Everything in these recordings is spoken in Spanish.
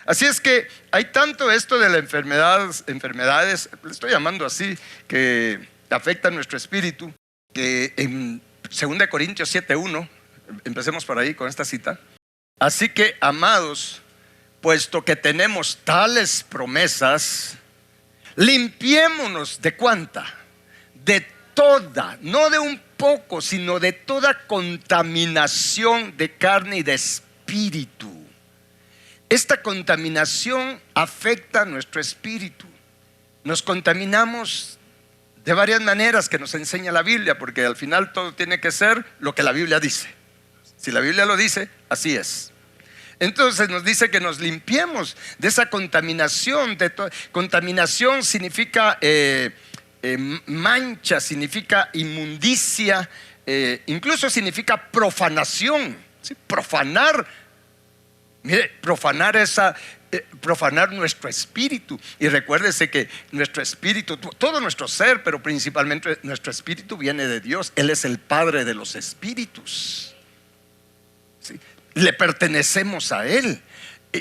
Así es que hay tanto esto de las enfermedades, le estoy llamando así, que afectan nuestro espíritu, que en 2 Corintios 7:1, empecemos por ahí con esta cita. Así que, amados, puesto que tenemos tales promesas, limpiémonos ¿de cuánta? De toda, no de un poco, sino de toda contaminación de carne y de espíritu. Esta contaminación afecta a nuestro espíritu. Nos contaminamos de varias maneras que nos enseña la Biblia, porque al final todo tiene que ser lo que la Biblia dice. Si la Biblia lo dice, así es. Entonces nos dice que nos limpiemos de esa contaminación. Contaminación significa mancha, significa inmundicia, incluso significa profanación, ¿sí? Profanar, mire, profanar nuestro espíritu. Y recuérdese que nuestro espíritu, todo nuestro ser, pero principalmente nuestro espíritu viene de Dios. Él es el Padre de los espíritus, ¿sí? Le pertenecemos a Él.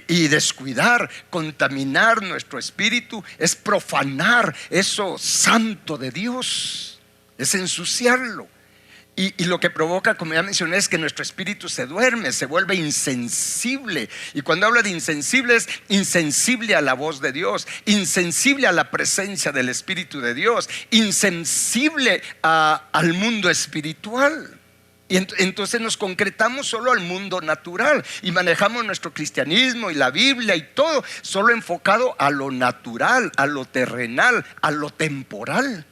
Y descuidar, contaminar nuestro espíritu es profanar eso santo de Dios, es ensuciarlo. Y lo que provoca, como ya mencioné, es que nuestro espíritu se duerme, se vuelve insensible. Y cuando habla de insensible, es insensible a la voz de Dios, insensible a la presencia del Espíritu de Dios, insensible al mundo espiritual. Y entonces nos concretamos solo al mundo natural y manejamos nuestro cristianismo y la Biblia y todo solo enfocado a lo natural, a lo terrenal, a lo temporal,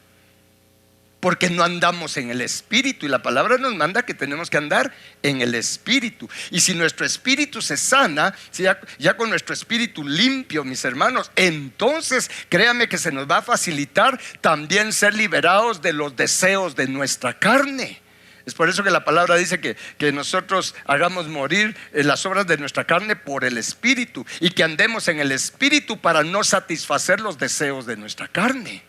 porque no andamos en el espíritu. Y la palabra nos manda que tenemos que andar en el espíritu. Y si nuestro espíritu se sana, si ya con nuestro espíritu limpio, mis hermanos, entonces créame que se nos va a facilitar también ser liberados de los deseos de nuestra carne. Es por eso que la palabra dice que nosotros hagamos morir las obras de nuestra carne por el espíritu, y que andemos en el espíritu para no satisfacer los deseos de nuestra carne.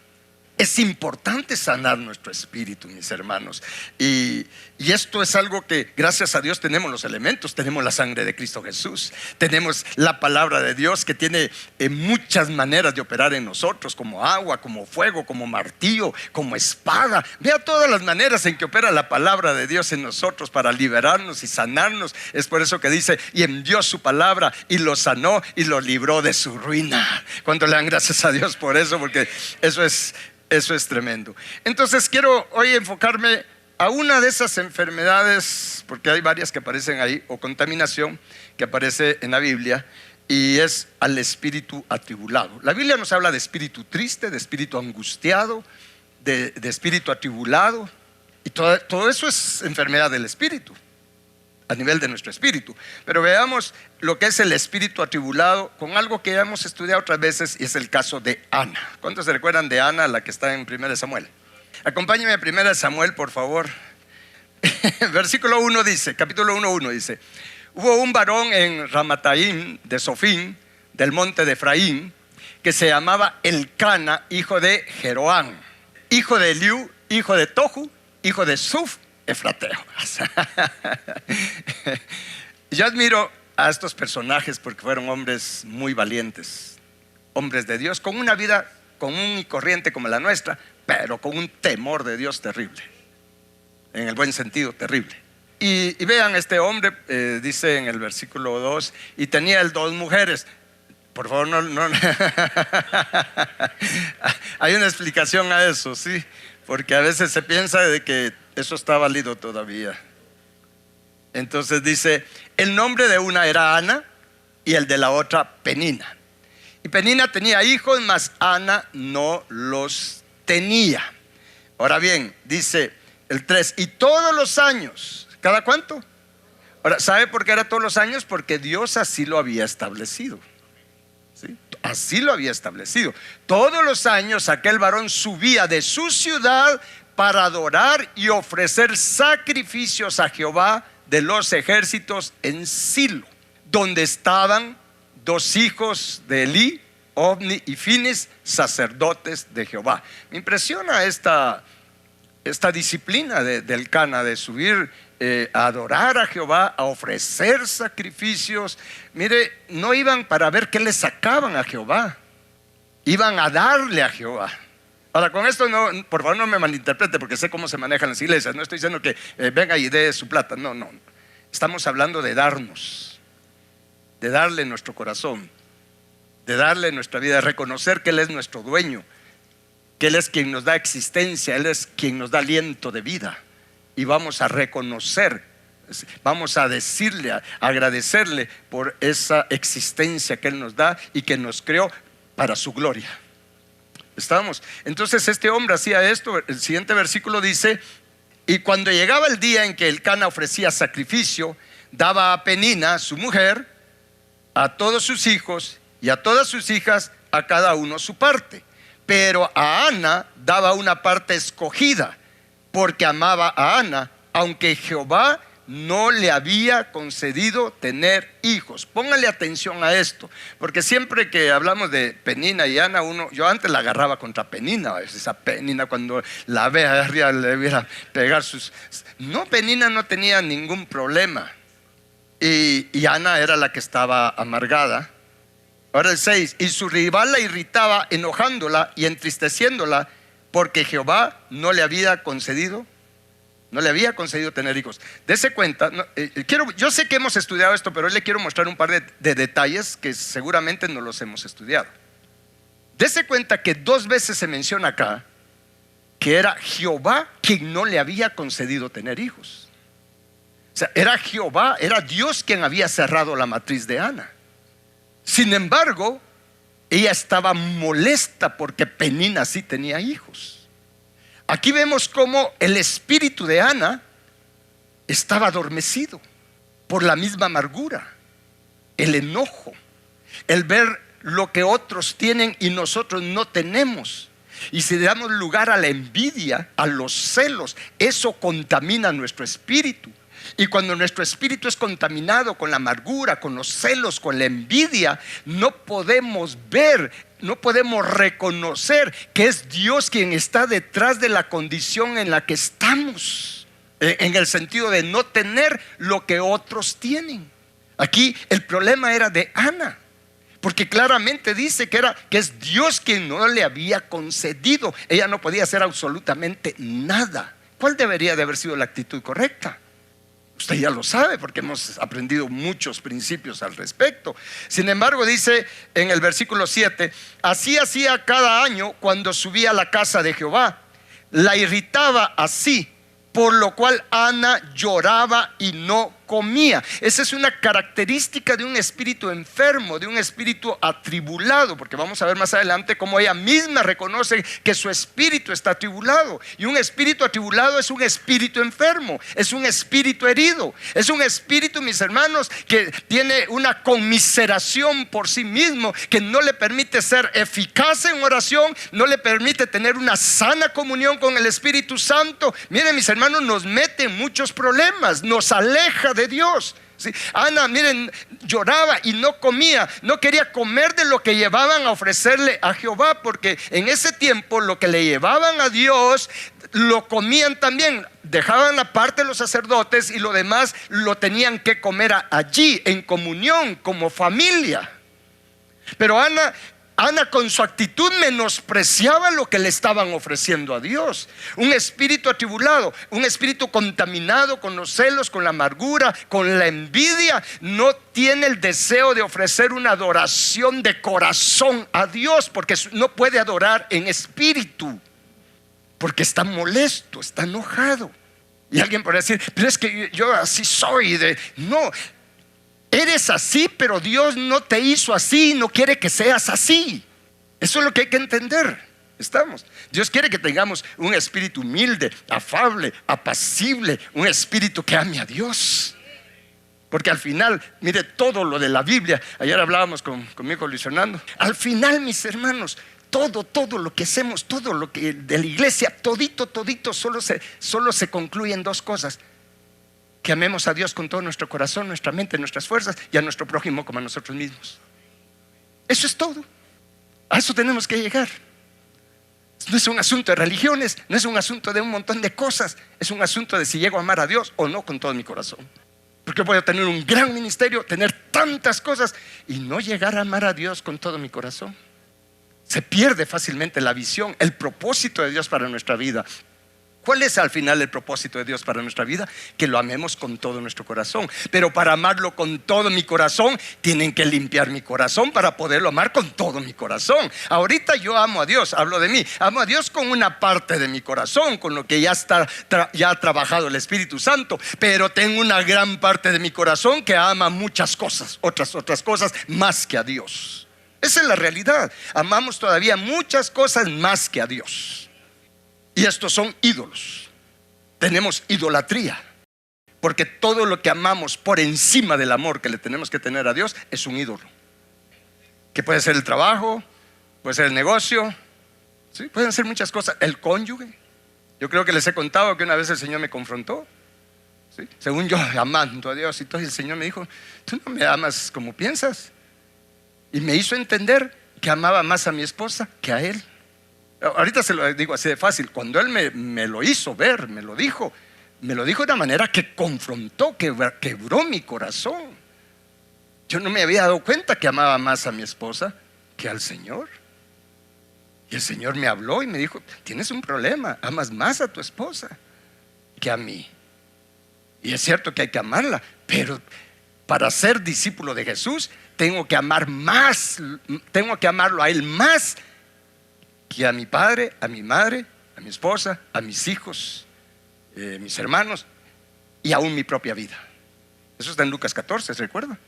Es importante sanar nuestro espíritu, mis hermanos. Y esto es algo que, gracias a Dios, tenemos los elementos. Tenemos la sangre de Cristo Jesús. Tenemos la palabra de Dios, que tiene muchas maneras de operar en nosotros, como agua, como fuego, como martillo, como espada. Vea todas las maneras en que opera la palabra de Dios en nosotros para liberarnos y sanarnos. Es por eso que dice: y envió su palabra y lo sanó y lo libró de su ruina. Cuando le dan gracias a Dios por eso, porque eso es tremendo. Entonces quiero hoy enfocarme a una de esas enfermedades, porque hay varias que aparecen ahí, o contaminación que aparece en la Biblia, y es al espíritu atribulado. La Biblia nos habla de espíritu triste, de espíritu angustiado, de espíritu atribulado, y todo eso es enfermedad del espíritu, a nivel de nuestro espíritu. Pero veamos lo que es el espíritu atribulado con algo que ya hemos estudiado otras veces, y es el caso de Ana. ¿Cuántos se recuerdan de Ana, la que está en 1 Samuel? Acompáñenme a 1 Samuel, por favor. Versículo 1 dice, capítulo 1:1 dice: hubo un varón en Ramataim de Sofín, del monte de Efraín, que se llamaba Elcana, hijo de Jeroán, hijo de Eliú, hijo de Tohu, hijo de Suf, Efrateo. Yo admiro a estos personajes porque fueron hombres muy valientes, hombres de Dios, con una vida común y corriente como la nuestra, pero con un temor de Dios terrible, en el buen sentido, terrible. Y vean, este hombre dice en el versículo 2: y tenía él 2 mujeres. Por favor, no. Hay una explicación a eso, sí, porque a veces se piensa de que eso está válido todavía. Entonces dice: el nombre de una era Ana y el de la otra Penina. Y Penina tenía hijos, mas Ana no los tenía. Ahora bien, dice el 3: y todos los años, ¿cada cuánto? Ahora, ¿sabe por qué era todos los años? Porque Dios así lo había establecido, ¿sí? Así lo había establecido. Todos los años aquel varón subía de su ciudad para adorar y ofrecer sacrificios a Jehová de los ejércitos en Silo, donde estaban 2 hijos de Elí, Ofni y Fines, sacerdotes de Jehová. Me impresiona esta disciplina del Elcana de subir a adorar a Jehová, a ofrecer sacrificios. Mire, no iban para ver qué le sacaban a Jehová, iban a darle a Jehová. Ahora, con esto no, por favor no me malinterprete, porque sé cómo se manejan las iglesias. No estoy diciendo que venga y dé su plata, no. Estamos hablando de darnos, de darle nuestro corazón, de darle nuestra vida, de reconocer que Él es nuestro dueño, que Él es quien nos da existencia, Él es quien nos da aliento de vida. Y vamos a reconocer, vamos a decirle, a agradecerle por esa existencia que Él nos da y que nos creó para su gloria. ¿Estamos? Entonces este hombre hacía esto. El siguiente versículo dice: y cuando llegaba el día en que Elcana ofrecía sacrificio, daba a Penina, su mujer, a todos sus hijos y a todas sus hijas, a cada uno su parte. Pero a Ana daba una parte escogida, porque amaba a Ana, aunque Jehová no le había concedido tener hijos. Póngale atención a esto, porque siempre que hablamos de Penina y Ana, yo antes la agarraba contra Penina. Esa Penina, cuando la ve arriba, le viera pegar sus... No, Penina no tenía ningún problema, y Ana era la que estaba amargada. Ahora el 6: y su rival la irritaba, enojándola y entristeciéndola, porque Jehová no le había concedido tener hijos. Dese cuenta, yo sé que hemos estudiado esto, pero hoy le quiero mostrar un par de detalles que seguramente no los hemos estudiado. Dese cuenta que 2 veces se menciona acá que era Jehová quien no le había concedido tener hijos. O sea, era Jehová, era Dios quien había cerrado la matriz de Ana. Sin embargo, ella estaba molesta porque Penina sí tenía hijos. Aquí vemos cómo el espíritu de Ana estaba adormecido por la misma amargura, el enojo, el ver lo que otros tienen y nosotros no tenemos. Y si damos lugar a la envidia, a los celos, eso contamina nuestro espíritu. Y cuando nuestro espíritu es contaminado con la amargura, con los celos, con la envidia, no podemos ver, no podemos reconocer que es Dios quien está detrás de la condición en la que estamos, en el sentido de no tener lo que otros tienen. Aquí el problema era de Ana, porque claramente dice que es Dios quien no le había concedido. Ella no podía hacer absolutamente nada. ¿Cuál debería de haber sido la actitud correcta? Usted ya lo sabe, porque hemos aprendido muchos principios al respecto. Sin embargo, dice en el versículo 7: así hacía cada año cuando subía a la casa de Jehová. La irritaba así, por lo cual Ana lloraba y no comía. Esa es una característica de un espíritu enfermo, de un espíritu atribulado, porque vamos a ver más adelante cómo ella misma reconoce que su espíritu está atribulado. Y un espíritu atribulado es un espíritu enfermo, es un espíritu herido, es un espíritu, mis hermanos, que tiene una conmiseración por sí mismo, que no le permite ser eficaz en oración, no le permite tener una sana comunión con el Espíritu Santo. Miren, mis hermanos, nos mete en muchos problemas, nos aleja de Dios. ¿Sí? Ana, miren, lloraba y no comía, no quería comer de lo que llevaban a ofrecerle a Jehová, porque en ese tiempo lo que le llevaban a Dios lo comían también. Dejaban aparte los sacerdotes y lo demás lo tenían que comer allí en comunión como familia. Pero Ana con su actitud menospreciaba lo que le estaban ofreciendo a Dios. Un espíritu atribulado, un espíritu contaminado con los celos, con la amargura, con la envidia, no tiene el deseo de ofrecer una adoración de corazón a Dios, porque no puede adorar en espíritu, porque está molesto, está enojado. Y alguien podría decir: pero es que yo así soy. No, eres así, pero Dios no te hizo así, no quiere que seas así. Eso es lo que hay que entender. ¿Estamos? Dios quiere que tengamos un espíritu humilde, afable, apacible, un espíritu que ame a Dios. Porque al final, mire, todo lo de la Biblia, ayer hablábamos con mi hijo Luis Fernando, al final, mis hermanos, todo lo que hacemos, todo lo que de la iglesia, todito solo se concluye en 2 cosas: que amemos a Dios con todo nuestro corazón, nuestra mente, nuestras fuerzas, y a nuestro prójimo como a nosotros mismos. Eso es todo. A eso tenemos que llegar. No es un asunto de religiones, no es un asunto de un montón de cosas. Es un asunto de si llego a amar a Dios o no con todo mi corazón. Porque voy a tener un gran ministerio, tener tantas cosas y no llegar a amar a Dios con todo mi corazón. Se pierde fácilmente la visión, el propósito de Dios para nuestra vida. ¿Cuál es al final el propósito de Dios para nuestra vida? Que lo amemos con todo nuestro corazón. Pero para amarlo con todo mi corazón, tienen que limpiar mi corazón para poderlo amar con todo mi corazón. Ahorita yo amo a Dios, hablo de mí. Amo a Dios con una parte de mi corazón, con lo que ya ha trabajado el Espíritu Santo. Pero tengo una gran parte de mi corazón que ama muchas cosas, otras cosas más que a Dios. Esa es la realidad. Amamos todavía muchas cosas más que a Dios. Y estos son ídolos. Tenemos idolatría, porque todo lo que amamos por encima del amor que le tenemos que tener a Dios es un ídolo. Que puede ser el trabajo, puede ser el negocio, ¿sí? Pueden ser muchas cosas. El cónyuge. Yo creo que les he contado que una vez el Señor me confrontó, ¿sí? Según yo amando a Dios, y entonces el Señor me dijo: tú no me amas como piensas. Y me hizo entender que amaba más a mi esposa que a Él. Ahorita se lo digo así de fácil. Cuando Él me lo hizo ver, me lo dijo de una manera que confrontó, quebró mi corazón. Yo no me había dado cuenta que amaba más a mi esposa que al Señor. Y el Señor me habló y me dijo: tienes un problema, amas más a tu esposa que a mí. Y es cierto que hay que amarla, pero para ser discípulo de Jesús tengo que amar más, tengo que amarlo a Él más que a mi padre, a mi madre, a mi esposa, a mis hijos, mis hermanos y aún mi propia vida. Eso está en Lucas 14, ¿se recuerda?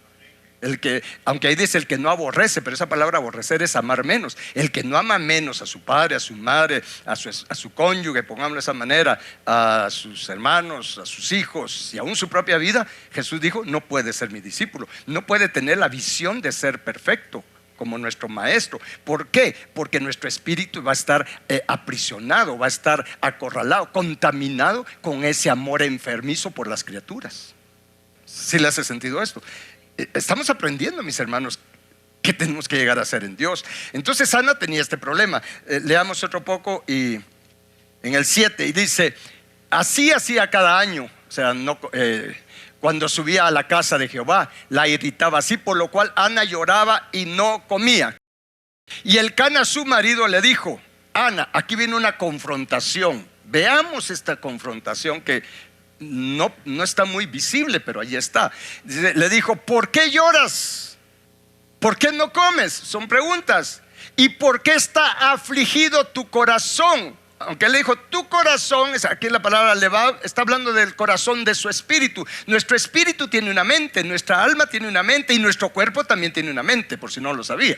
Aunque ahí dice el que no aborrece, pero esa palabra aborrecer es amar menos. El que no ama menos a su padre, a su madre, a su cónyuge, pongámoslo de esa manera, a sus hermanos, a sus hijos y aún su propia vida, Jesús dijo: no puede ser mi discípulo, no puede tener la visión de ser perfecto como nuestro maestro. ¿Por qué? Porque nuestro espíritu va a estar aprisionado, va a estar acorralado, contaminado con ese amor enfermizo por las criaturas. ¿Sí le hace sentido esto? Estamos aprendiendo, mis hermanos, qué tenemos que llegar a hacer en Dios. Entonces Ana tenía este problema. Leamos otro poco y en el 7 y dice: así hacía cada año, o sea, cuando subía a la casa de Jehová, la irritaba así, por lo cual Ana lloraba y no comía. Y Elcana, su marido, le dijo: Ana, aquí viene una confrontación. Veamos esta confrontación que no está muy visible, pero ahí está. Le dijo: ¿por qué lloras? ¿Por qué no comes? Son preguntas. ¿Y por qué está afligido tu corazón? Aunque él le dijo tu corazón, aquí la palabra levab está hablando del corazón de su espíritu. Nuestro espíritu tiene una mente, nuestra alma tiene una mente y nuestro cuerpo también tiene una mente, por si no lo sabía.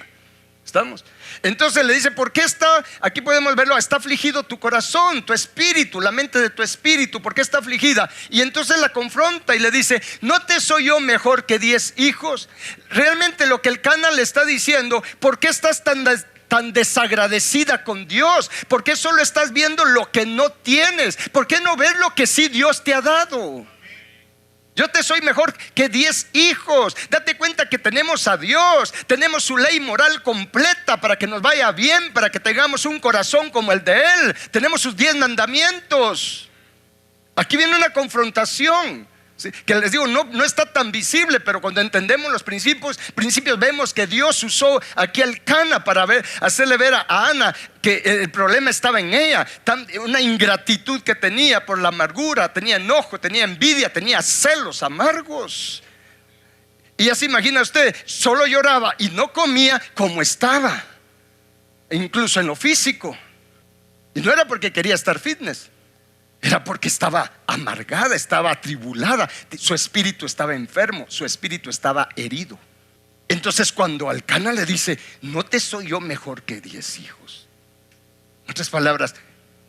¿Estamos? Entonces le dice: ¿por qué está? Aquí podemos verlo: está afligido tu corazón, tu espíritu, la mente de tu espíritu. ¿Por qué está afligida? Y entonces la confronta y le dice: ¿no te soy yo mejor que 10 hijos? Realmente lo que Elcana le está diciendo: ¿por qué estás tan desagradecida con Dios? ¿Por qué solo estás viendo lo que no tienes? ¿Por qué no ves lo que sí Dios te ha dado? Yo te soy mejor que 10 hijos. Date cuenta que tenemos a Dios, tenemos su ley moral completa para que nos vaya bien, para que tengamos un corazón como el de Él. Tenemos sus 10 mandamientos. Aquí viene una confrontación, ¿sí? Que les digo, no está tan visible, pero cuando entendemos los principios vemos que Dios usó aquí a Elcana para hacerle ver a Ana que el problema estaba en ella. Una ingratitud que tenía por la amargura, tenía enojo, tenía envidia, tenía celos amargos. Y ya se imagina usted, solo lloraba y no comía como estaba, incluso en lo físico. Y no era porque quería estar fitness, era porque estaba amargada, estaba atribulada, su espíritu estaba enfermo, su espíritu estaba herido. Entonces cuando Elcana le dice: ¿no te soy yo mejor que 10 hijos? En otras palabras,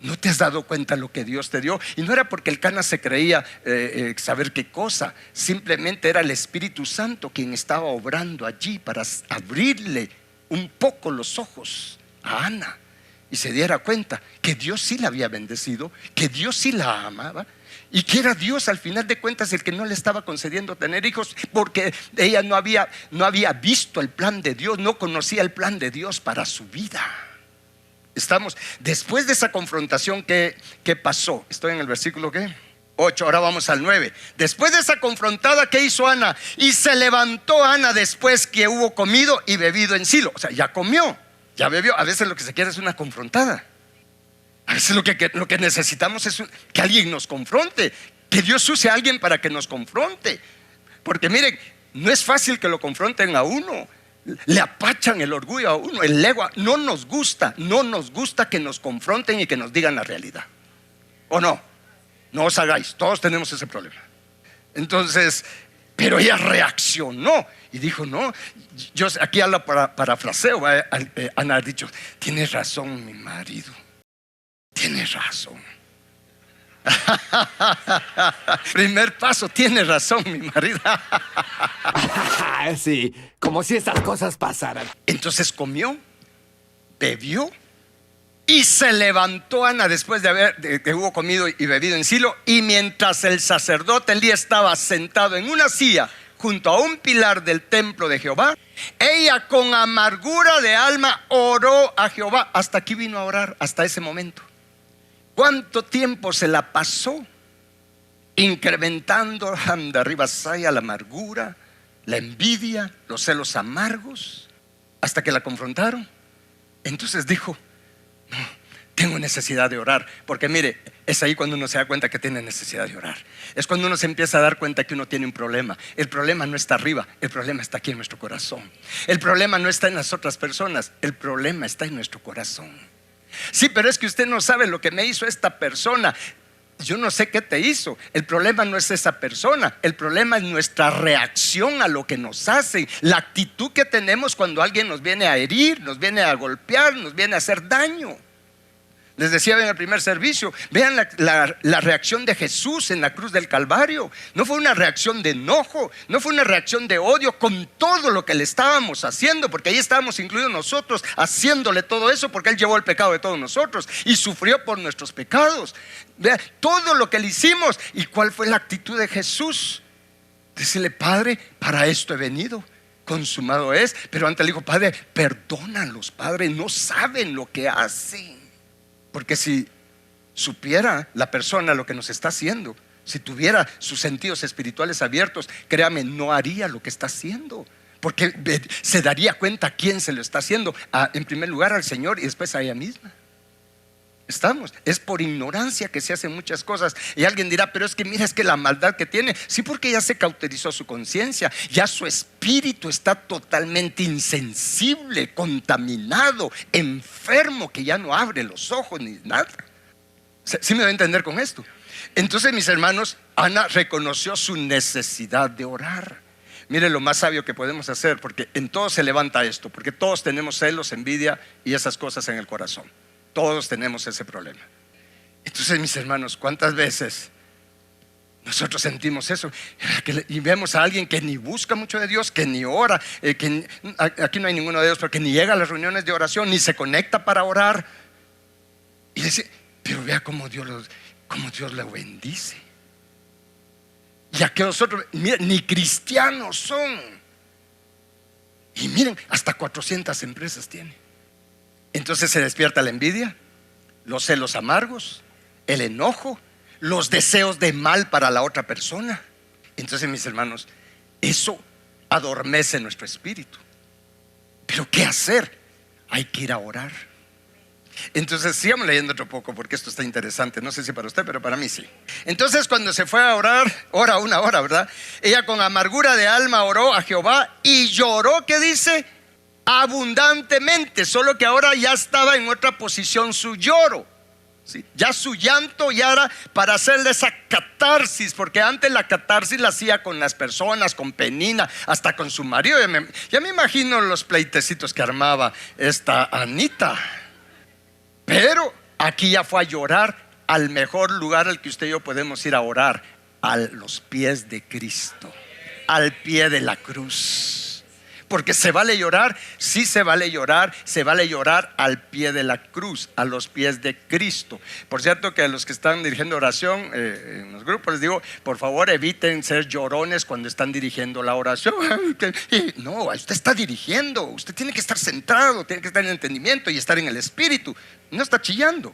¿no te has dado cuenta lo que Dios te dio? Y no era porque Elcana se creía saber qué cosa, simplemente era el Espíritu Santo quien estaba obrando allí para abrirle un poco los ojos a Ana y se diera cuenta que Dios sí la había bendecido, que Dios sí la amaba y que era Dios al final de cuentas el que no le estaba concediendo tener hijos, porque ella no había visto el plan de Dios, no conocía el plan de Dios para su vida. Estamos, después de esa confrontación, ¿qué pasó? Estoy en el versículo ¿qué? 8, ahora vamos al 9. Después de esa confrontada, ¿qué hizo Ana? Y se levantó Ana después que hubo comido y bebido en Silo. O sea, ya comió, ya bebió. A veces lo que se quiere es una confrontada. A veces lo que necesitamos es que alguien nos confronte, que Dios use a alguien para que nos confronte. Porque miren, no es fácil que lo confronten a uno. Le apachan el orgullo a uno, el ego. No nos gusta que nos confronten y que nos digan la realidad. ¿O no? No os hagáis, todos tenemos ese problema. Entonces, pero ella reaccionó y dijo: no, yo aquí a la parafraseo, Ana ha dicho: tienes razón mi marido, tienes razón. Primer paso, tiene razón mi marido. Sí, como si estas cosas pasaran. Entonces comió, bebió y se levantó Ana después de que hubo comido y bebido en Silo. Y mientras el sacerdote Elí estaba sentado en una silla junto a un pilar del templo de Jehová, ella con amargura de alma oró a Jehová. Hasta aquí vino a orar, hasta ese momento. ¿Cuánto tiempo se la pasó incrementando de arriba hacia la amargura, la envidia, los celos amargos, hasta que la confrontaron? Entonces dijo: no, tengo necesidad de orar. Porque mire, es ahí cuando uno se da cuenta que tiene necesidad de orar. Es cuando uno se empieza a dar cuenta que uno tiene un problema. El problema no está arriba, el problema está aquí en nuestro corazón. El problema no está en las otras personas, el problema está en nuestro corazón. Sí, pero es que usted no sabe lo que me hizo esta persona. Yo no sé qué te hizo. El problema no es esa persona, el problema es nuestra reacción a lo que nos hacen, la actitud que tenemos cuando alguien nos viene a herir, nos viene a golpear, nos viene a hacer daño. Les decía en el primer servicio, vean la reacción de Jesús en la cruz del Calvario. No fue una reacción de enojo, no fue una reacción de odio con todo lo que le estábamos haciendo, porque ahí estábamos incluidos nosotros haciéndole todo eso, porque Él llevó el pecado de todos nosotros y sufrió por nuestros pecados. Vean todo lo que le hicimos. ¿Y cuál fue la actitud de Jesús? Decirle: Padre, para esto he venido, consumado es. Pero antes le dijo: Padre, perdónalos, Padre, no saben lo que hacen. Porque si supiera la persona lo que nos está haciendo, si tuviera sus sentidos espirituales abiertos, créame, no haría lo que está haciendo. Porque se daría cuenta a quién se lo está haciendo. En primer lugar al Señor y después a ella misma. Es por ignorancia que se hacen muchas cosas. Y alguien dirá: pero es que mira, es que la maldad que tiene. Sí, porque ya se cauterizó su conciencia, ya su espíritu está totalmente insensible, contaminado, enfermo, que ya no abre los ojos ni nada. ¿Sí me va a entender con esto? Entonces, mis hermanos, Ana reconoció su necesidad de orar. Mire lo más sabio que podemos hacer, porque en todo se levanta esto, porque todos tenemos celos, envidia y esas cosas en el corazón. Todos tenemos ese problema. Entonces, mis hermanos, ¿cuántas veces nosotros sentimos eso? Y vemos a alguien que ni busca mucho de Dios, que ni ora, aquí no hay ninguno de ellos, pero que ni llega a las reuniones de oración, ni se conecta para orar. Y dice: pero vea cómo Dios le bendice. Y aquellos otros, miren, ni cristianos son. Y miren, hasta 400 empresas tiene. Entonces se despierta la envidia, los celos amargos, el enojo, los deseos de mal para la otra persona. Entonces, mis hermanos, eso adormece nuestro espíritu. Pero ¿qué hacer? Hay que ir a orar. Entonces sigamos leyendo otro poco, porque esto está interesante. No sé si para usted, pero para mí sí. Entonces, cuando se fue a orar, una hora, ¿verdad? Ella con amargura de alma oró a Jehová y lloró, ¿qué dice? Abundantemente. Solo que ahora ya estaba en otra posición su lloro, ¿sí? Ya su llanto ya era para hacerle esa catarsis, porque antes la catarsis la hacía con las personas, con Penina, hasta con su marido. Ya me imagino los pleitecitos que armaba esta Anita. Pero aquí ya fue a llorar al mejor lugar al que usted y yo podemos ir a orar, a los pies de Cristo, al pie de la cruz. Porque se vale llorar, sí se vale llorar al pie de la cruz, a los pies de Cristo. Por cierto, que a los que están dirigiendo oración en los grupos les digo, por favor eviten ser llorones cuando están dirigiendo la oración. No, usted está dirigiendo, usted tiene que estar centrado, tiene que estar en entendimiento y estar en el espíritu. No está chillando.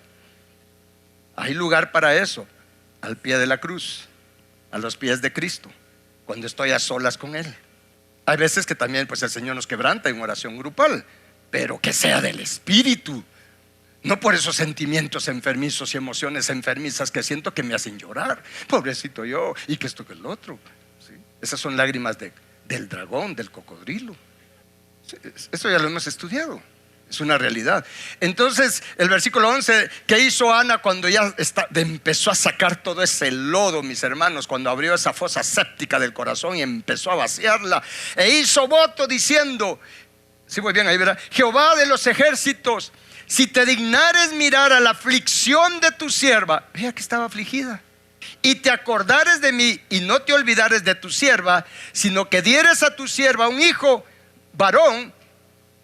Hay lugar para eso, al pie de la cruz, a los pies de Cristo, cuando estoy a solas con Él. Hay veces que también pues el Señor nos quebranta en oración grupal, pero que sea del espíritu, no por esos sentimientos enfermizos y emociones enfermizas que siento que me hacen llorar. Pobrecito yo, y que esto que el otro, ¿sí? Esas son lágrimas del dragón, del cocodrilo. Eso ya lo hemos estudiado, es una realidad. Entonces el versículo 11, ¿qué hizo Ana cuando ya empezó a sacar todo ese lodo, mis hermanos? Cuando abrió esa fosa séptica del corazón y empezó a vaciarla, e hizo voto diciendo, sí, muy bien ahí, ¿verdad? Jehová de los ejércitos, si te dignares mirar a la aflicción de tu sierva, vea que estaba afligida, y te acordares de mí y no te olvidares de tu sierva, sino que dieres a tu sierva un hijo varón.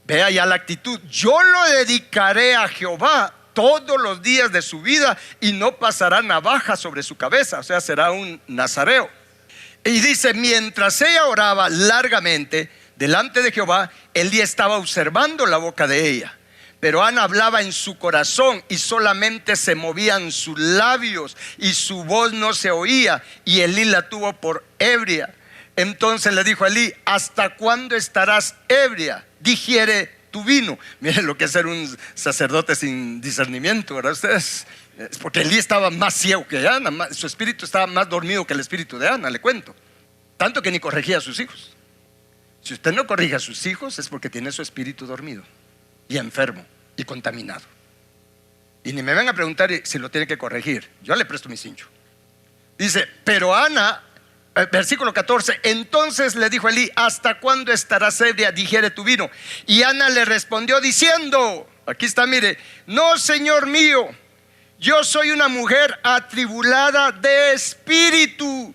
Vea ya la actitud, yo lo dedicaré a Jehová todos los días de su vida y no pasará navaja sobre su cabeza, o sea, será un nazareo. Y dice, mientras ella oraba largamente delante de Jehová, Elí estaba observando la boca de ella. Pero Ana hablaba en su corazón y solamente se movían sus labios y su voz no se oía, y Elí la tuvo por ebria. Entonces le dijo a Elí, ¿hasta cuándo estarás ebria? Digiere tu vino. Miren lo que es ser un sacerdote sin discernimiento, ¿verdad ustedes? Es porque Elí estaba más ciego que Ana, su espíritu estaba más dormido que el espíritu de Ana, le cuento. Tanto que ni corregía a sus hijos. Si usted no corrige a sus hijos es porque tiene su espíritu dormido y enfermo y contaminado. Y ni me van a preguntar si lo tiene que corregir, yo le presto mi cincho. Dice, pero Ana, versículo 14, entonces le dijo Elí, ¿hasta cuándo estarás ebria? Digiere tu vino. Y Ana le respondió diciendo, aquí está, mire, no, Señor mío, yo soy una mujer atribulada de espíritu.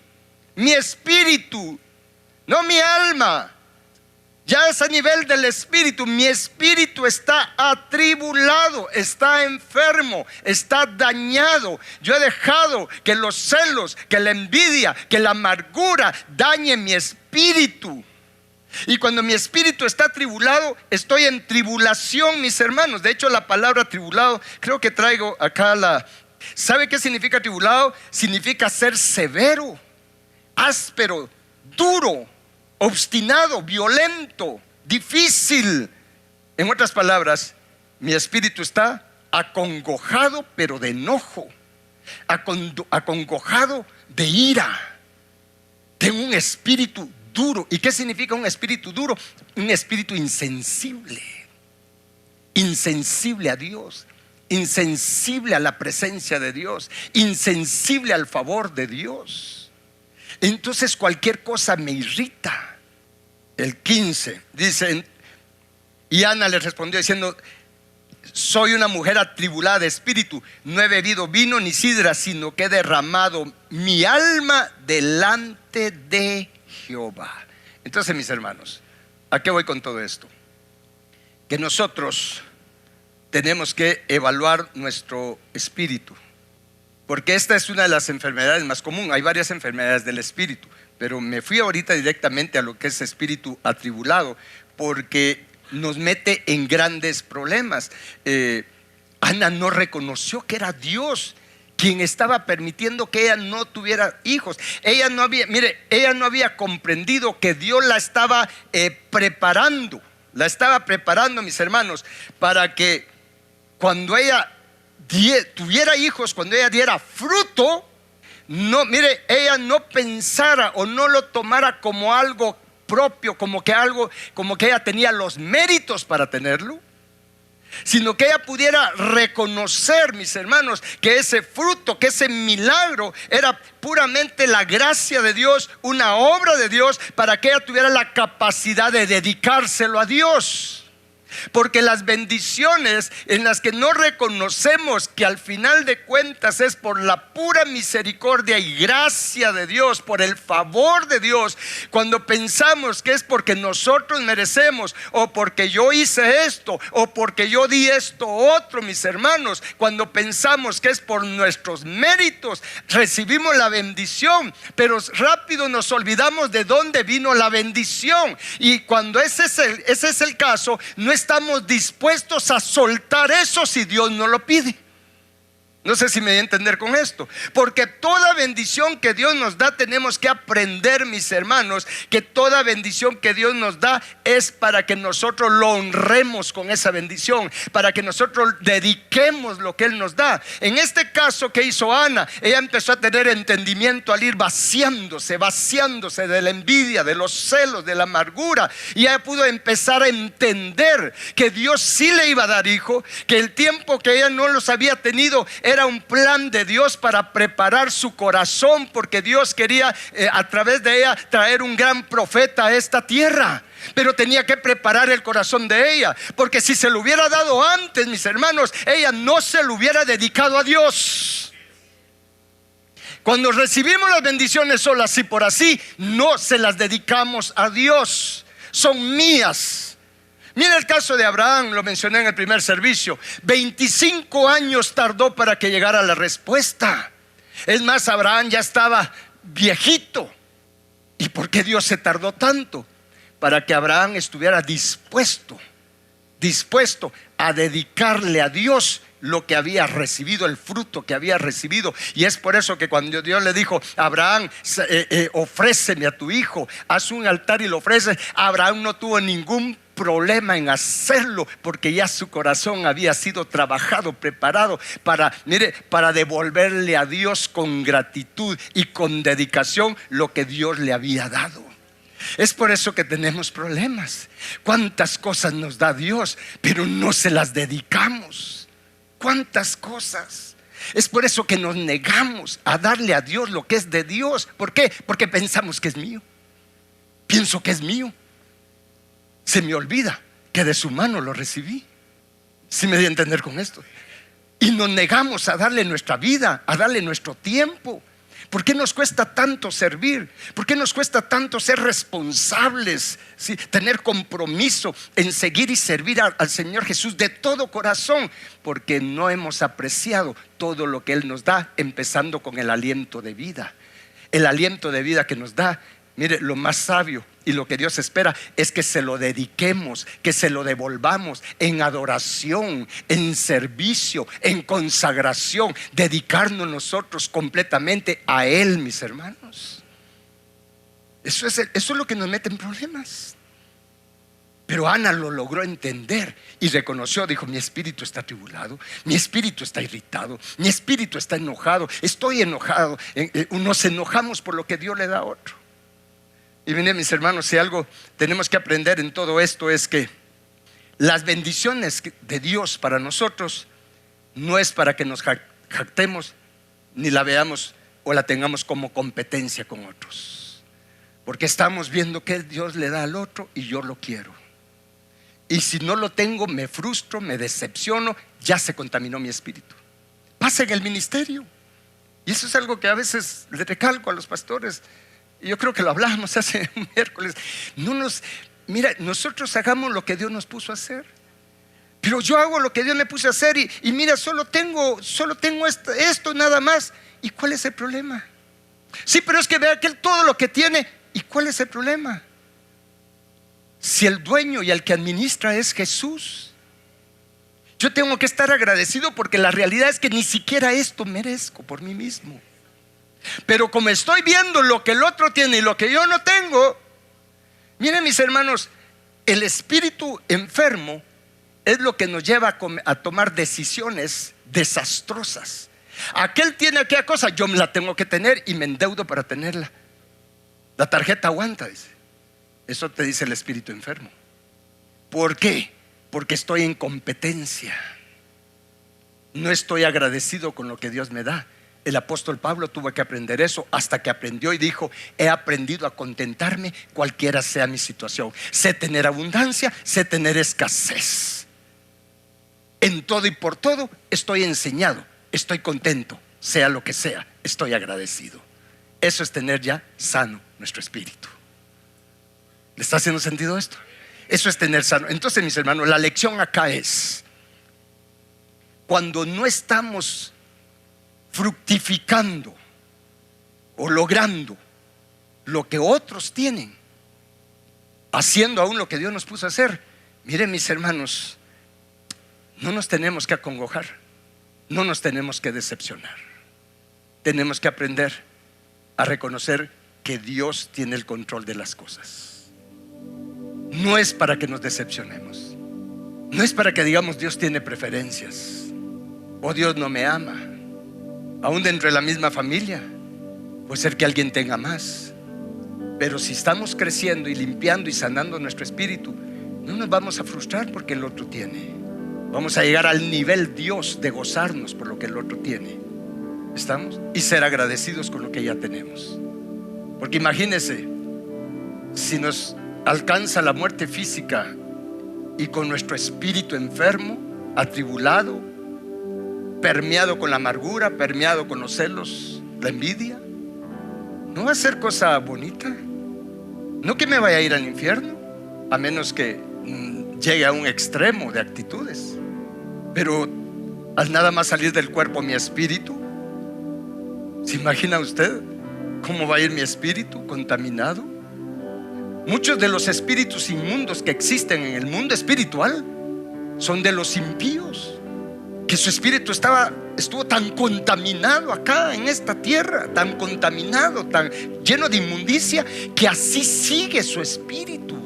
Mi espíritu, no mi alma. Ya es a nivel del espíritu. Mi espíritu está atribulado, está enfermo, está dañado. Yo he dejado que los celos, que la envidia, que la amargura dañe mi espíritu. Y cuando mi espíritu está atribulado, estoy en tribulación, mis hermanos. De hecho, la palabra atribulado, creo que traigo acá ¿sabe qué significa atribulado? Significa ser severo, áspero, duro, obstinado, violento, difícil. En otras palabras, mi espíritu está acongojado, pero de enojo, acongojado de ira. Tengo un espíritu duro. ¿Y qué significa un espíritu duro? Un espíritu insensible, insensible a Dios, insensible a la presencia de Dios, insensible al favor de Dios. Entonces cualquier cosa me irrita. El 15 dice, y Ana le respondió diciendo, soy una mujer atribulada de espíritu, no he bebido vino ni sidra, sino que he derramado mi alma delante de Jehová. Entonces, mis hermanos, ¿a qué voy con todo esto? Que nosotros tenemos que evaluar nuestro espíritu, porque esta es una de las enfermedades más comunes. Hay varias enfermedades del espíritu, pero me fui ahorita directamente a lo que es espíritu atribulado, porque nos mete en grandes problemas. Ana no reconoció que era Dios quien estaba permitiendo que ella no tuviera hijos. Ella no había comprendido que Dios la estaba preparando. La estaba preparando, mis hermanos, para que cuando ella tuviera hijos, cuando ella diera fruto, ella no pensara o no lo tomara como algo propio, como que ella tenía los méritos para tenerlo, sino que ella pudiera reconocer, mis hermanos, que ese fruto, que ese milagro era puramente la gracia de Dios, una obra de Dios, para que ella tuviera la capacidad de dedicárselo a Dios. Porque las bendiciones en las que no reconocemos que al final de cuentas es por la pura misericordia y gracia de Dios, por el favor de Dios, cuando pensamos que es porque nosotros merecemos, o porque yo hice esto, o porque yo di esto otro, mis hermanos, cuando pensamos que es por nuestros méritos, recibimos la bendición, pero rápido nos olvidamos de dónde vino la bendición. Y cuando ese es el caso, no estamos dispuestos a soltar eso si Dios no lo pide. No sé si me voy a entender con esto. Porque toda bendición que Dios nos da, tenemos que aprender, mis hermanos, que toda bendición que Dios nos da es para que nosotros lo honremos con esa bendición, para que nosotros dediquemos lo que Él nos da. En este caso que hizo Ana, ella empezó a tener entendimiento al ir vaciándose de la envidia, de los celos, de la amargura, y ella pudo empezar a entender que Dios sí le iba a dar hijo, que el tiempo que ella no los había tenido era un plan de Dios para preparar su corazón, porque Dios quería a través de ella traer un gran profeta a esta tierra. Pero tenía que preparar el corazón de ella, porque si se lo hubiera dado antes, mis hermanos, ella no se lo hubiera dedicado a Dios. Cuando recibimos las bendiciones solo así por así, no se las dedicamos a Dios, son mías. Mira el caso de Abraham, lo mencioné en el primer servicio. 25 años tardó para que llegara la respuesta. Es más, Abraham ya estaba viejito. ¿Y por qué Dios se tardó tanto? Para que Abraham estuviera dispuesto a dedicarle a Dios lo que había recibido, el fruto que había recibido. Y es por eso que cuando Dios le dijo: Abraham, ofréceme a tu hijo, haz un altar y lo ofrece, Abraham no tuvo ningún problema en hacerlo, porque ya su corazón había sido trabajado, preparado para devolverle a Dios con gratitud y con dedicación lo que Dios le había dado. Es por eso que tenemos problemas. Cuántas cosas nos da Dios, pero no se las dedicamos. Cuántas cosas. Es por eso que nos negamos a darle a Dios lo que es de Dios. ¿Por qué? Porque pensamos que es mío. Pienso que es mío. Se me olvida que de su mano lo recibí. ¿Sí me di a entender con esto? Y nos negamos a darle nuestra vida, a darle nuestro tiempo. ¿Por qué nos cuesta tanto servir? ¿Por qué nos cuesta tanto ser responsables? ¿Sí? Tener compromiso en seguir y servir al Señor Jesús de todo corazón. Porque no hemos apreciado todo lo que Él nos da, empezando con el aliento de vida. El aliento de vida que nos da. Mire, lo más sabio y lo que Dios espera es que se lo dediquemos, que se lo devolvamos en adoración, en servicio, en consagración, dedicarnos nosotros completamente a Él, mis hermanos. Eso es lo que nos mete en problemas. Pero Ana lo logró entender y reconoció, dijo: mi espíritu está atribulado, mi espíritu está irritado, mi espíritu está enojado, estoy enojado. Nos enojamos por lo que Dios le da a otro. Y miren, mis hermanos, si algo tenemos que aprender en todo esto es que las bendiciones de Dios para nosotros no es para que nos jactemos, ni la veamos o la tengamos como competencia con otros. Porque estamos viendo que Dios le da al otro y yo lo quiero. Y si no lo tengo, me frustro, me decepciono, ya se contaminó mi espíritu. Pasa en el ministerio. Y eso es algo que a veces le recalco a los pastores. Yo creo que lo hablábamos hace un miércoles. Mira, nosotros hagamos lo que Dios nos puso a hacer. Pero yo hago lo que Dios me puso a hacer y mira, solo tengo esto nada más. ¿Y cuál es el problema? Sí, pero es que vea que Él todo lo que tiene. ¿Y cuál es el problema? Si el dueño y el que administra es Jesús, yo tengo que estar agradecido, porque la realidad es que ni siquiera esto merezco por mí mismo. Pero como estoy viendo lo que el otro tiene y lo que yo no tengo, miren, mis hermanos, el espíritu enfermo es lo que nos lleva a tomar decisiones desastrosas. Aquel tiene aquella cosa, yo me la tengo que tener y me endeudo para tenerla. La tarjeta aguanta, dice. Eso te dice el espíritu enfermo. ¿Por qué? Porque estoy en competencia. No estoy agradecido con lo que Dios me da. El apóstol Pablo tuvo que aprender eso hasta que aprendió y dijo: he aprendido a contentarme cualquiera sea mi situación. Sé tener abundancia, sé tener escasez. En todo y por todo estoy enseñado, estoy contento, sea lo que sea, estoy agradecido. Eso es tener ya sano nuestro espíritu. ¿Le está haciendo sentido esto? Eso es tener sano. Entonces, mis hermanos, la lección acá es: cuando no estamos fructificando o logrando lo que otros tienen, haciendo aún lo que Dios nos puso a hacer, miren, mis hermanos, no nos tenemos que acongojar, no nos tenemos que decepcionar. Tenemos que aprender a reconocer que Dios tiene el control de las cosas. No es para que nos decepcionemos, no es para que digamos Dios tiene preferencias o Dios no me ama. Aún dentro de la misma familia puede ser que alguien tenga más, pero si estamos creciendo y limpiando y sanando nuestro espíritu, no nos vamos a frustrar porque el otro tiene. Vamos a llegar al nivel Dios de gozarnos por lo que el otro tiene. ¿Estamos? Y ser agradecidos con lo que ya tenemos. Porque imagínense, si nos alcanza la muerte física y con nuestro espíritu enfermo, atribulado, permeado con la amargura, permeado con los celos, la envidia, ¿no va a ser cosa bonita? No que me vaya a ir al infierno, a menos que llegue a un extremo de actitudes. Pero al nada más salir del cuerpo mi espíritu, ¿se imagina usted cómo va a ir mi espíritu contaminado? Muchos de los espíritus inmundos que existen en el mundo espiritual son de los impíos, que su espíritu estuvo tan contaminado acá en esta tierra, tan contaminado, tan lleno de inmundicia, que así sigue su espíritu.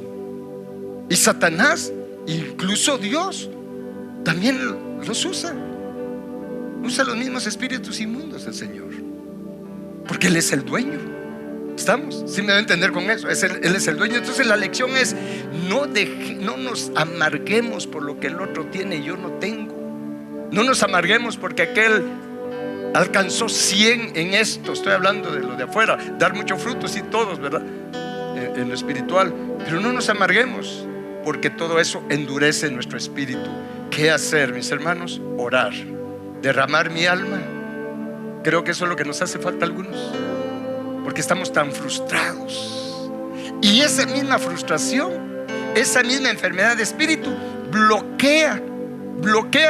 Y Satanás, incluso Dios, también los usa los mismos espíritus inmundos del Señor, porque Él es el dueño. ¿Estamos? ¿Sí me va a entender con eso? Él es el dueño. Entonces la lección es: no nos amarguemos por lo que el otro tiene y yo no tengo. No nos amarguemos porque aquel alcanzó 100 en esto. Estoy hablando de lo de afuera, dar mucho fruto, sí, todos, ¿verdad? En lo espiritual. Pero no nos amarguemos, porque todo eso endurece nuestro espíritu. ¿Qué hacer, mis hermanos? Orar, derramar mi alma. Creo que eso es lo que nos hace falta a algunos, porque estamos tan frustrados. Y esa misma frustración, esa misma enfermedad de espíritu bloquea,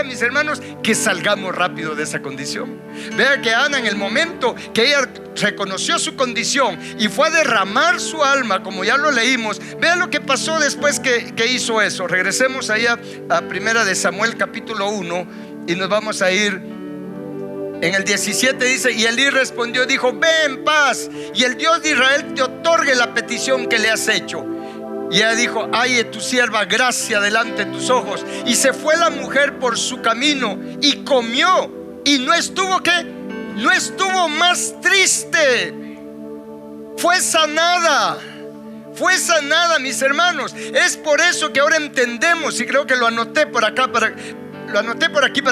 mis hermanos, que salgamos rápido de esa condición. Vea que Ana, en el momento que ella reconoció su condición y fue a derramar su alma, como ya lo leímos, vea lo que pasó después que hizo eso. Regresemos allá a Primera de Samuel capítulo 1 y nos vamos a ir en el 17. Dice: y Elí respondió y dijo: ve en paz, y el Dios de Israel te otorgue la petición que le has hecho. Y ella dijo: halle tu sierva gracia delante de tus ojos. Y se fue la mujer por su camino y comió, y no estuvo más triste. Fue sanada, mis hermanos. Es por eso que ahora entendemos, y creo que lo anoté por acá para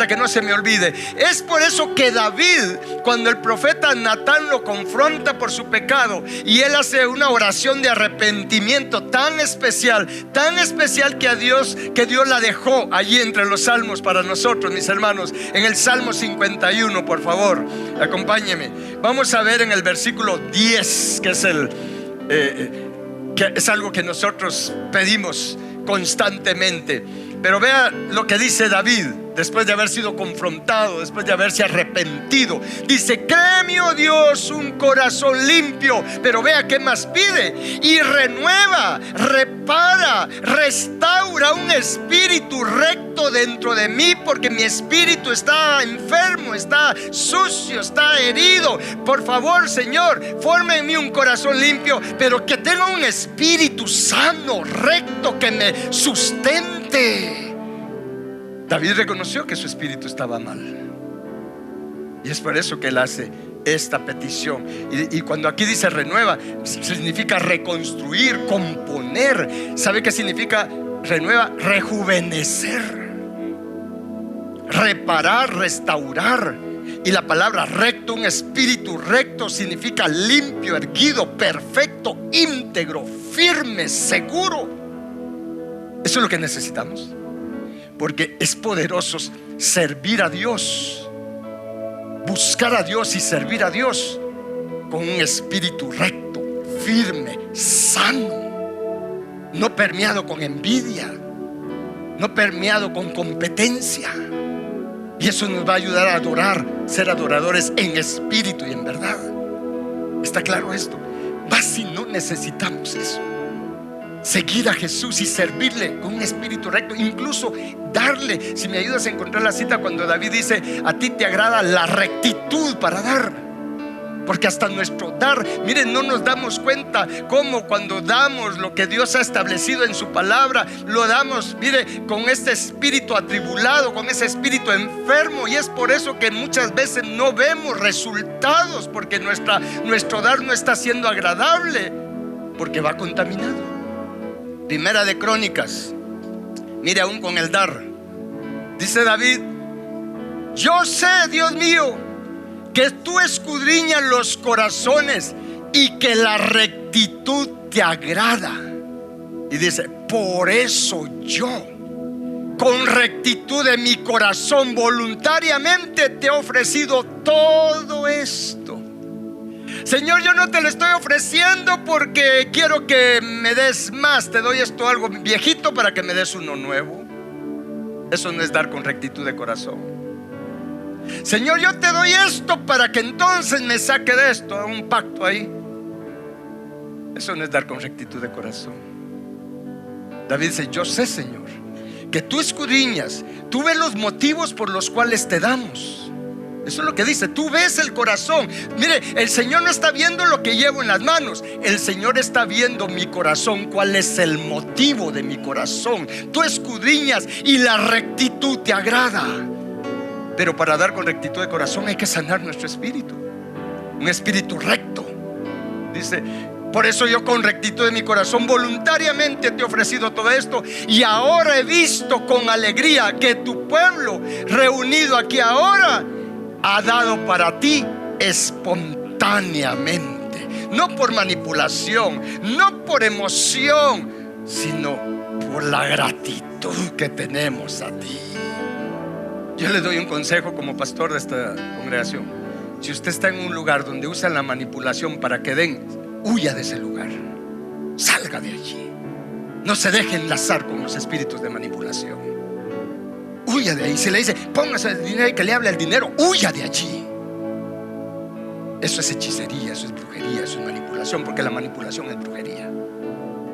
que no se me olvide. Es por eso que David, cuando el profeta Natán lo confronta por su pecado y él hace una oración de arrepentimiento tan especial que Dios la dejó allí entre los salmos para nosotros, mis hermanos. En el Salmo 51, por favor, acompáñeme. Vamos a ver en el versículo 10, que es algo que nosotros pedimos constantemente. Pero vea lo que dice David después de haber sido confrontado, después de haberse arrepentido. Dice: créeme, oh Dios, un corazón limpio. Pero vea qué más pide: y renueva, repara, restaura un espíritu recto dentro de mí, porque mi espíritu está enfermo, está sucio, está herido. Por favor, Señor, forme en mí un corazón limpio, pero que tenga un espíritu sano, recto, que me sustente. David reconoció que su espíritu estaba mal, y es por eso que él hace esta petición. Y cuando aquí dice renueva, significa reconstruir, componer. ¿Sabe qué significa renueva? Rejuvenecer, reparar, restaurar. Y la palabra recto, un espíritu recto, significa limpio, erguido, perfecto, íntegro, firme, seguro. Eso es lo que necesitamos, porque es poderoso servir a Dios, buscar a Dios y servir a Dios con un espíritu recto, firme, sano, no permeado con envidia, no permeado con competencia. Y eso nos va a ayudar a adorar, ser adoradores en espíritu y en verdad. ¿Está claro esto? Más si no necesitamos eso, seguir a Jesús y servirle con un espíritu recto, incluso darle. Si me ayudas a encontrar la cita cuando David dice: a ti te agrada la rectitud para dar. Porque hasta nuestro dar, miren, no nos damos cuenta cómo cuando damos lo que Dios ha establecido en su palabra, lo damos, mire, con este espíritu atribulado, con ese espíritu enfermo. Y es por eso que muchas veces no vemos resultados, porque nuestro dar no está siendo agradable, porque va contaminado. Primera de Crónicas, mire, aún con el dar, dice David: yo sé, Dios mío, que tú escudriñas los corazones y que la rectitud te agrada. Y dice: por eso yo, con rectitud de mi corazón, voluntariamente te he ofrecido todo esto. Señor, yo no te lo estoy ofreciendo porque quiero que me des más. Te doy esto algo viejito para que me des uno nuevo. Eso no es dar con rectitud de corazón. Señor, yo te doy esto para que entonces me saque de esto, un pacto ahí. Eso no es dar con rectitud de corazón. David dice: yo sé, Señor, que tú escudriñas, tú ves los motivos por los cuales te damos. Eso es lo que dice, tú ves el corazón. Mire, el Señor no está viendo lo que llevo en las manos, el Señor está viendo mi corazón, cuál es el motivo de mi corazón. Tú escudriñas y la rectitud te agrada. Pero para dar con rectitud de corazón hay que sanar nuestro espíritu, un espíritu recto. Dice: por eso yo con rectitud de mi corazón voluntariamente te he ofrecido todo esto. Y ahora he visto con alegría que tu pueblo reunido aquí ahora ha dado para ti espontáneamente, no por manipulación, no por emoción, sino por la gratitud que tenemos a ti. Yo le doy un consejo como pastor de esta congregación: si usted está en un lugar donde usan la manipulación para que den, huya de ese lugar, salga de allí. No se deje enlazar con los espíritus de manipulación. Huya de ahí. Si le dice: póngase el dinero y que le hable el dinero, huya de allí. Eso es hechicería, eso es brujería, eso es manipulación, porque la manipulación es brujería.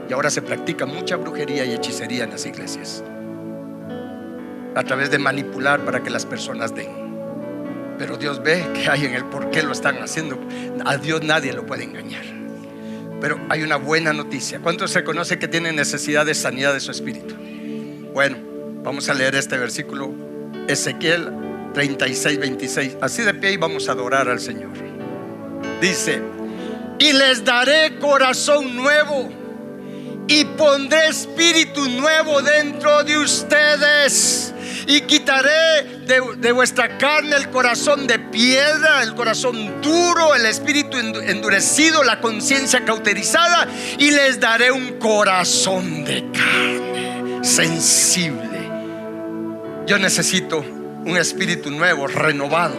Y ahora se practica mucha brujería y hechicería en las iglesias, a través de manipular para que las personas den. Pero Dios ve que hay en el por qué lo están haciendo. A Dios nadie lo puede engañar. Pero hay una buena noticia. ¿Cuántos reconoce que tienen necesidad de sanidad de su espíritu? Bueno, vamos a leer este versículo, Ezequiel 36:26. Así de pie y vamos a adorar al Señor. Dice: y les daré corazón nuevo y pondré espíritu nuevo dentro de ustedes, y quitaré de vuestra carne el corazón de piedra, el corazón duro, el espíritu endurecido, la conciencia cauterizada, y les daré un corazón de carne, sensible. Yo necesito un espíritu nuevo, renovado.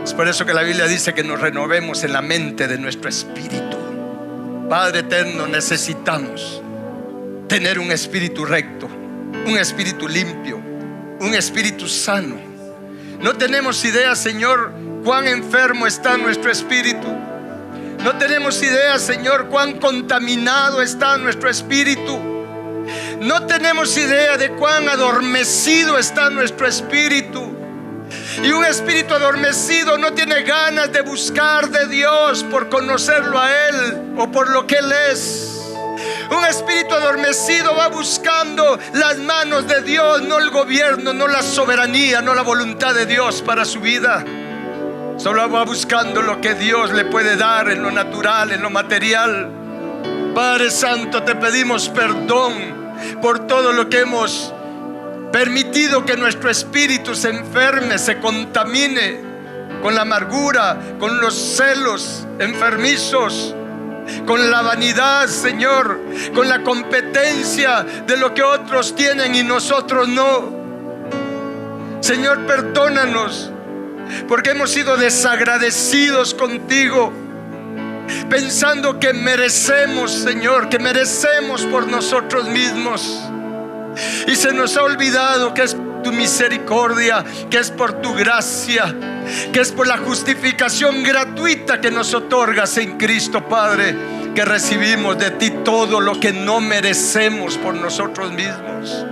Es por eso que la Biblia dice que nos renovemos en la mente de nuestro espíritu. Padre eterno, necesitamos tener un espíritu recto, un espíritu limpio, un espíritu sano. No tenemos idea, Señor, cuán enfermo está nuestro espíritu. No tenemos idea, Señor, cuán contaminado está nuestro espíritu. No tenemos idea de cuán adormecido está nuestro espíritu. Y un espíritu adormecido no tiene ganas de buscar de Dios por conocerlo a Él o por lo que Él es. Un espíritu adormecido va buscando las manos de Dios, no el gobierno, no la soberanía, no la voluntad de Dios para su vida. Solo va buscando lo que Dios le puede dar en lo natural, en lo material. Padre Santo, te pedimos perdón por todo lo que hemos permitido que nuestro espíritu se enferme, se contamine con la amargura, con los celos enfermizos, con la vanidad, Señor, con la competencia de lo que otros tienen y nosotros no. Señor, perdónanos porque hemos sido desagradecidos contigo, pensando que merecemos, Señor, que merecemos por nosotros mismos. Y se nos ha olvidado que es tu misericordia, que es por tu gracia, que es por la justificación gratuita que nos otorgas en Cristo, Padre, que recibimos de ti todo lo que no merecemos por nosotros mismos.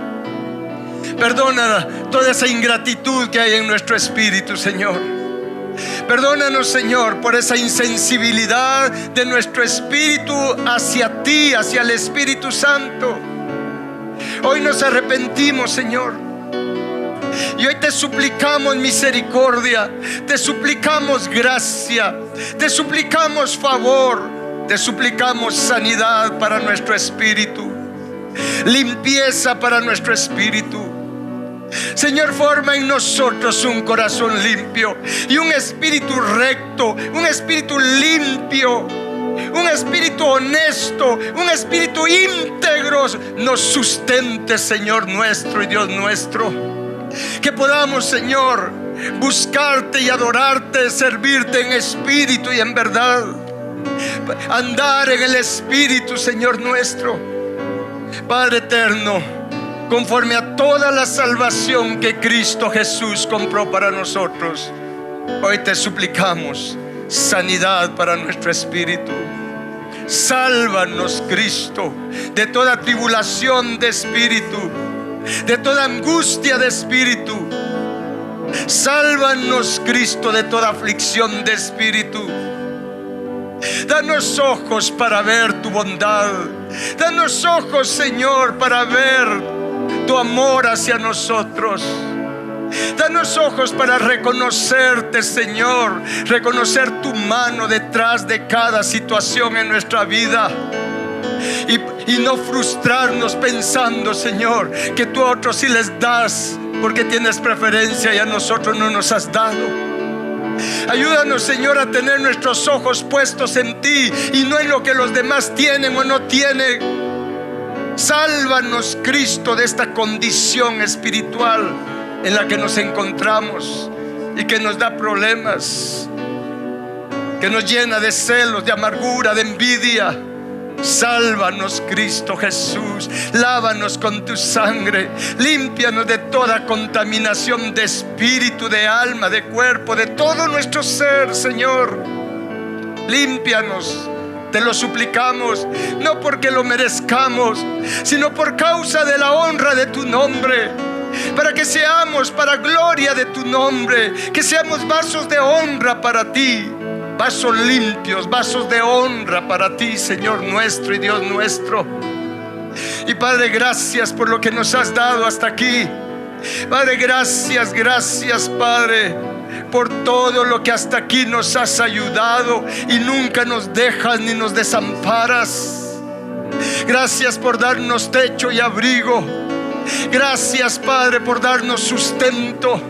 Perdona toda esa ingratitud que hay en nuestro espíritu, Señor. Perdónanos, Señor, por esa insensibilidad de nuestro espíritu hacia ti, hacia el Espíritu Santo. Hoy nos arrepentimos, Señor, y hoy te suplicamos misericordia, te suplicamos gracia, te suplicamos favor, te suplicamos sanidad para nuestro espíritu, limpieza para nuestro espíritu. Señor, forma en nosotros un corazón limpio y un espíritu recto, un espíritu limpio, un espíritu honesto, un espíritu íntegro nos sustente, Señor nuestro y Dios nuestro. Que podamos, Señor, buscarte y adorarte, servirte en espíritu y en verdad, andar en el espíritu, Señor nuestro. Padre eterno, conforme a toda la salvación que Cristo Jesús compró para nosotros, hoy te suplicamos sanidad para nuestro espíritu. Sálvanos, Cristo, de toda tribulación de espíritu, de toda angustia de espíritu. Sálvanos, Cristo, de toda aflicción de espíritu. Danos ojos para ver tu bondad. Danos ojos, Señor, para ver tu amor hacia nosotros. Danos ojos para reconocerte, Señor, reconocer tu mano detrás de cada situación en nuestra vida. Y no frustrarnos pensando, Señor, que tú a otros sí les das porque tienes preferencia y a nosotros no nos has dado. Ayúdanos, Señor, a tener nuestros ojos puestos en ti y no en lo que los demás tienen o no tienen. Sálvanos, Cristo, de esta condición espiritual en la que nos encontramos y que nos da problemas, que nos llena de celos, de amargura, de envidia. Sálvanos, Cristo Jesús. Lávanos con tu sangre. Límpianos de toda contaminación de espíritu, de alma, de cuerpo, de todo nuestro ser, Señor. Límpianos, te lo suplicamos, no porque lo merezcamos, sino por causa de la honra de tu nombre, para que seamos para gloria de tu nombre, que seamos vasos de honra para ti, vasos limpios, vasos de honra para ti, Señor nuestro y Dios nuestro. Y Padre, gracias por lo que nos has dado hasta aquí. Padre, gracias, gracias, Padre, por todo lo que hasta aquí nos has ayudado y nunca nos dejas ni nos desamparas. Gracias por darnos techo y abrigo. Gracias, Padre, por darnos sustento.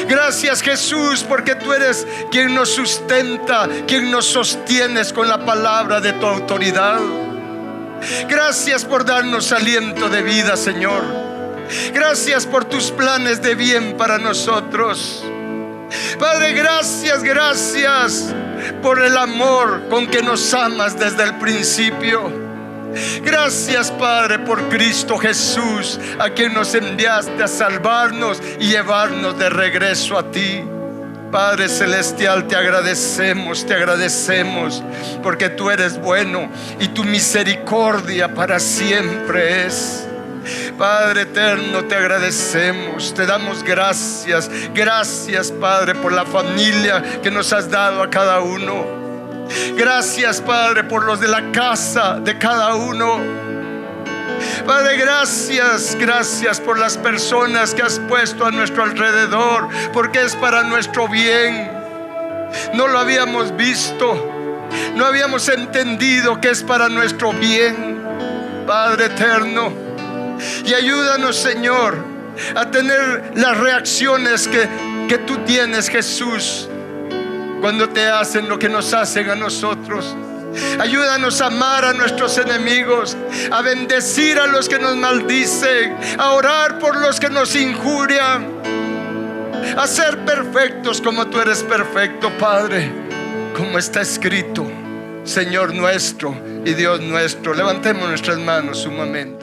Gracias, Jesús, porque tú eres quien nos sustenta, quien nos sostienes con la palabra de tu autoridad. Gracias por darnos aliento de vida, Señor. Gracias por tus planes de bien para nosotros. Padre, gracias, gracias por el amor con que nos amas desde el principio. Gracias, Padre, por Cristo Jesús, a quien nos enviaste a salvarnos y llevarnos de regreso a ti. Padre celestial, te agradecemos, porque tú eres bueno y tu misericordia para siempre es. Padre eterno, te agradecemos, te damos gracias. Gracias, Padre, por la familia que nos has dado a cada uno. Gracias, Padre, por los de la casa de cada uno. Padre, gracias, gracias por las personas que has puesto a nuestro alrededor, porque es para nuestro bien. No lo habíamos visto, no habíamos entendido que es para nuestro bien, Padre eterno. Y ayúdanos, Señor, a tener las reacciones que tú tienes, Jesús, cuando te hacen lo que nos hacen a nosotros. Ayúdanos a amar a nuestros enemigos, a bendecir a los que nos maldicen, a orar por los que nos injurian, a ser perfectos como tú eres perfecto, Padre, como está escrito. Señor nuestro y Dios nuestro, levantemos nuestras manos un momento.